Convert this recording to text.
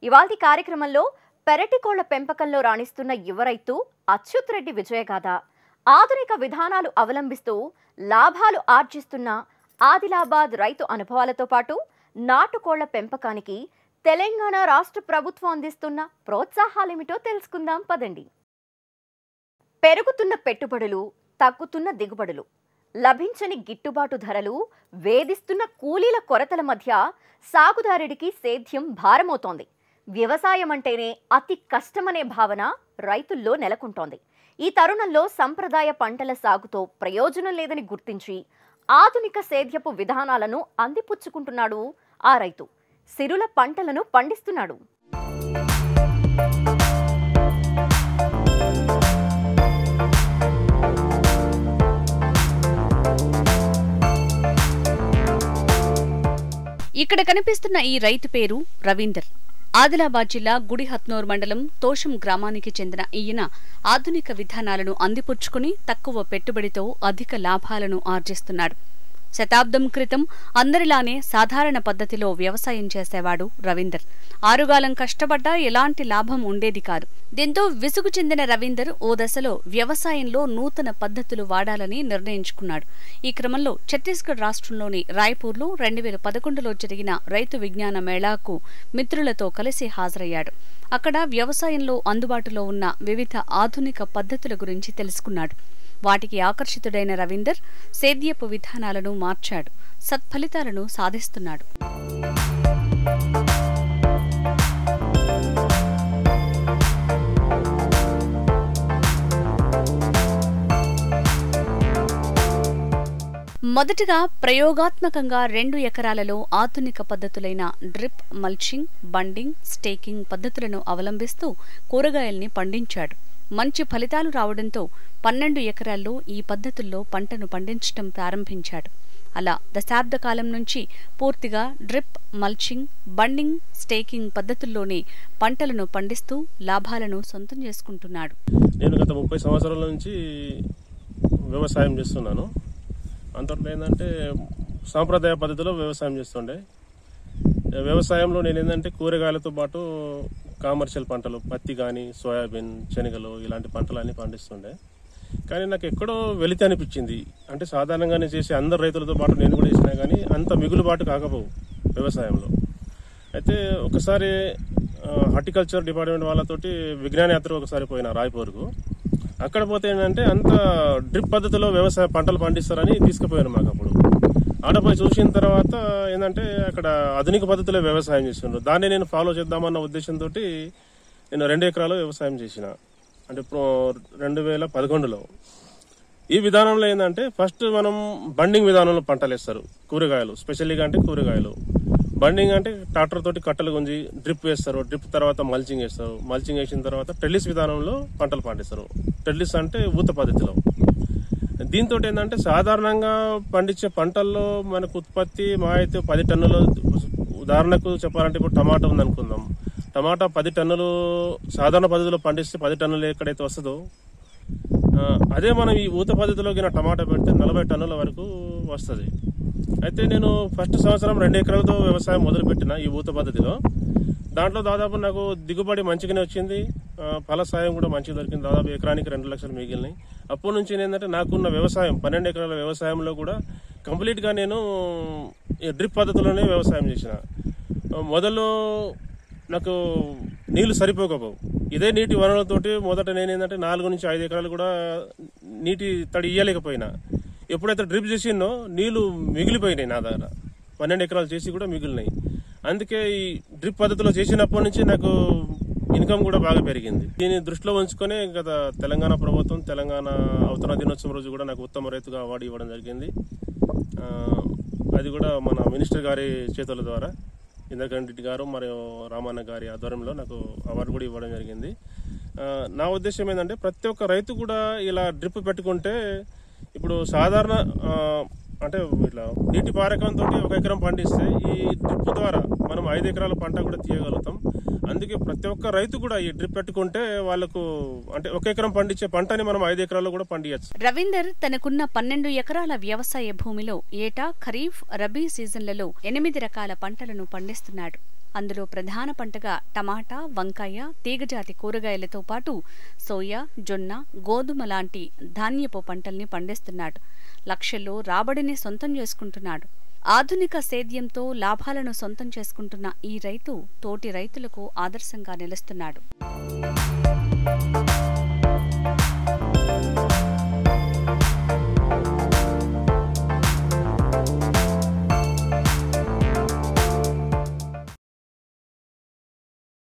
ఇవాల్టి కార్యక్రమంలో పెరటి కోళ్ల పెంపకంలో రాణిస్తున్న యువ రైతు అచ్యుత్ రెడ్డి విజయగాథ, ఆధునిక విధానాలు అవలంబిస్తూ లాభాలు ఆర్జిస్తున్న ఆదిలాబాద్ రైతు అనుభవాలతో పాటు నాటుకోళ్ల పెంపకానికి తెలంగాణ రాష్ట్ర ప్రభుత్వం అందిస్తున్న ప్రోత్సాహాలేమిటో తెలుసుకుందాం పదండి. పెరుగుతున్న పెట్టుబడులు, తగ్గుతున్న దిగుబడులు, లభించని గిట్టుబాటు ధరలు, వేధిస్తున్న కూలీల కొరతల మధ్య సాగుదారుడికి సేద్యం భారమవుతోంది. వ్యవసాయం అంటేనే అతి కష్టమనే భావన రైతుల్లో నెలకొంటోంది. ఈ తరుణంలో సంప్రదాయ పంటల సాగుతో ప్రయోజనం లేదని గుర్తించి ఆధునిక సేద్యపు విధానాలను అందిపుచ్చుకుంటున్నాడు ఆ రైతు. సిరుల పంటలను పండిస్తున్నాడు. ఇక్కడ కనిపిస్తున్న ఈ రైతు పేరు రవీందర్. ఆదిలాబాద్ జిల్లా గుడిహత్నూర్ మండలం తోషం గ్రామానికి చెందిన ఈయన ఆధునిక విధానాలను అందిపుచ్చుకుని తక్కువ పెట్టుబడితో అధిక లాభాలను ఆర్జిస్తున్నాడు. శతాబ్దం క్రితం అందరిలానే సాధారణ పద్ధతిలో వ్యవసాయం చేసేవాడు రవీందర్. ఆరుగాలం కష్టపడ్డా ఎలాంటి లాభం ఉండేది కాదు. దీంతో విసుగు చెందిన రవీందర్ ఓ దశలో వ్యవసాయంలో నూతన పద్ధతులు వాడాలని నిర్ణయించుకున్నాడు. ఈ క్రమంలో ఛత్తీస్గఢ్ రాష్ట్రంలోని రాయ్పూర్లో 2011లో జరిగిన రైతు విజ్ఞాన మేళాకు మిత్రులతో కలిసి హాజరయ్యాడు. అక్కడ వ్యవసాయంలో అందుబాటులో ఉన్న వివిధ ఆధునిక పద్ధతుల గురించి తెలుసుకున్నాడు. వాటికి ఆకర్షితుడైన రవీందర్ సేద్యపు విధానాలను మార్చాడు. సత్ఫలితాలను సాధిస్తున్నాడు. మొదటగా ప్రయోగాత్మకంగా 2 ఎకరాలలో ఆధునిక పద్ధతులైన డ్రిప్, మల్చింగ్, బండింగ్, స్టేకింగ్ పద్ధతులను అవలంబిస్తూ కూరగాయల్ని పండించాడు. మంచి ఫలితాలు రావడంతో 12 ఎకరాల్లో ఈ పద్ధతుల్లో పంటను పండించడం ప్రారంభించాడు. అలా దశాబ్ద కాలం నుంచి పూర్తిగా డ్రిప్, మల్చింగ్, బండింగ్, స్టేకింగ్ పద్ధతుల్లోనే పంటలను పండిస్తూ లాభాలను సొంతం చేసుకుంటున్నాడు. నేను గత 30 సంవత్సరాల నుంచి వ్యవసాయం చేస్తున్నాను. అంతట్లో ఏంటంటే సాంప్రదాయ పద్ధతిలో వ్యవసాయం చేస్తుండే. వ్యవసాయంలో నేను ఏంటంటే కూరగాయలతో పాటు కామర్షియల్ పంటలు, పత్తి కానీ, సోయాబీన్, శనగలు ఇలాంటి పంటలన్నీ పండిస్తుండే. కానీ నాకు ఎక్కడో వెలితి అనిపించింది. అంటే సాధారణంగానే చేసే అందరు రైతులతో పాటు నేను కూడా చేసినా కానీ అంత మిగులుబాటు కాకపోవు వ్యవసాయంలో. అయితే ఒకసారి హార్టికల్చర్ డిపార్ట్మెంట్ వాళ్ళతోటి విజ్ఞాన యాత్ర ఒకసారి పోయినా రాయ్పూర్కు. అక్కడ పోతే ఏంటంటే అంత డ్రిప్ పద్ధతిలో వ్యవసాయ పంటలు పండిస్తారని తీసుకుపోయాను మాకు. అప్పుడు ఆడపోయి చూసిన తర్వాత ఏంటంటే అక్కడ ఆధునిక పద్ధతిలో వ్యవసాయం చేస్తుండ్రు. దాన్ని నేను ఫాలో చేద్దామన్న ఉద్దేశంతో నేను 2 ఎకరాలు వ్యవసాయం చేసిన. అంటే 2011లో ఈ విధానంలో ఏంటంటే ఫస్ట్ మనం బండింగ్ విధానంలో పంటలు వేస్తారు. కూరగాయలు స్పెషల్గా అంటే కూరగాయలు బండింగ్ అంటే ట్రాక్టర్ తోటి కట్టలు గుంజి డ్రిప్ వేస్తారు. డ్రిప్ తర్వాత మల్చింగ్ వేస్తారు. మల్చింగ్ వేసిన తర్వాత టెల్లిస్ విధానంలో పంటలు పండిస్తారు. టెల్లిస్ అంటే ఊత పద్ధతిలో. దీంతో ఏంటంటే సాధారణంగా పండించే పంటల్లో మనకు ఉత్పత్తి మా అయితే 10 టన్నులు. ఉదాహరణకు చెప్పాలంటే ఇప్పుడు టమాటా ఉందనుకుందాం. టమాటా 10 టన్నులు సాధారణ పద్ధతిలో పండిస్తే 10 టన్నులు ఎక్కడైతే వస్తుందో అదే మనం ఈ ఊత పద్ధతిలో టమాటా పెడితే 40 టన్నుల వరకు వస్తుంది. అయితే నేను ఫస్ట్ సంవత్సరం 2 ఎకరాలతో వ్యవసాయం మొదలుపెట్టిన ఈ ఊత పద్ధతిలో. దాంట్లో దాదాపు నాకు దిగుబడి మంచిగానే వచ్చింది. ఫల సాయం కూడా మంచిగా దొరికింది. దాదాపు ఎకరానికి 2 లక్షలు మిగిలినాయి. అప్పటి నుంచి ఏంటంటే నాకున్న వ్యవసాయం 12 ఎకరాల వ్యవసాయంలో కూడా కంప్లీట్గా నేను డ్రిప్ పద్ధతిలోనే వ్యవసాయం చేసిన. మొదలు నాకు నీళ్లు సరిపోకపోవు. ఇదే నీటి వనరులతోటి మొదట నేనేంటంటే 4 నుంచి 5 ఎకరాలు కూడా నీటి తడి ఇయ్యలేకపోయినా. ఎప్పుడైతే డ్రిప్ చేసినో నీళ్లు మిగిలిపోయినాయి. నా దగ్గర 12 ఎకరాలు చేసి కూడా మిగిలినాయి. అందుకే ఈ డ్రిప్ పద్ధతిలో చేసినప్పటి నుంచి నాకు ఇన్కమ్ కూడా బాగా పెరిగింది. దీన్ని దృష్టిలో ఉంచుకొని గత తెలంగాణ ప్రభుత్వం తెలంగాణ అవతరణ దినోత్సవం రోజు కూడా నాకు ఉత్తమ రైతుగా అవార్డు ఇవ్వడం జరిగింది. అది కూడా మన మినిస్టర్ గారి చేతుల ద్వారా ఇంద్రకరణ్ రెడ్డి గారు మరియు రామన్న గారి ఆధ్వర్యంలో నాకు అవార్డు కూడా ఇవ్వడం జరిగింది. నా ఉద్దేశం ఏంటంటే ప్రతి ఒక్క రైతు కూడా ఇలా డ్రిప్ పెట్టుకుంటే ఇప్పుడు సాధారణ అంటే ఇట్లా నీటి పారకంతో 1 ఎకరం పండిస్తే ఈ డ్రిప్ ద్వారా మనం 5 ఎకరాల పంట కూడా తీయగలుగుతాం. అందుకే ప్రతి ఒక్క రైతు కూడా ఈ డ్రిప్ పెట్టుకుంటే వాళ్ళకు అంటే 1 ఎకరం పండించే పంటని మనం 5 ఎకరాల్లో కూడా పండియచ్చు. రవీందర్ తనకున్న 12 ఎకరాల వ్యవసాయ భూమిలో ఏటా ఖరీఫ్, రబీ సీజన్లలో 8 రకాల పంటలను పండిస్తున్నాడు. అందులో ప్రధాన పంటగా టమాటా, వంకాయ, తీగజాతి కూరగాయలతో పాటు సోయా, జొన్న, గోధుమ లాంటి ధాన్యపు పంటల్ని పండిస్తున్నాడు. లక్షల్లో రాబడిని సొంతం చేసుకుంటున్నాడు. ఆధునిక సేద్యంతో లాభాలను సొంతం చేసుకుంటున్న ఈ రైతు తోటి రైతులకు ఆదర్శంగా నిలుస్తున్నాడు.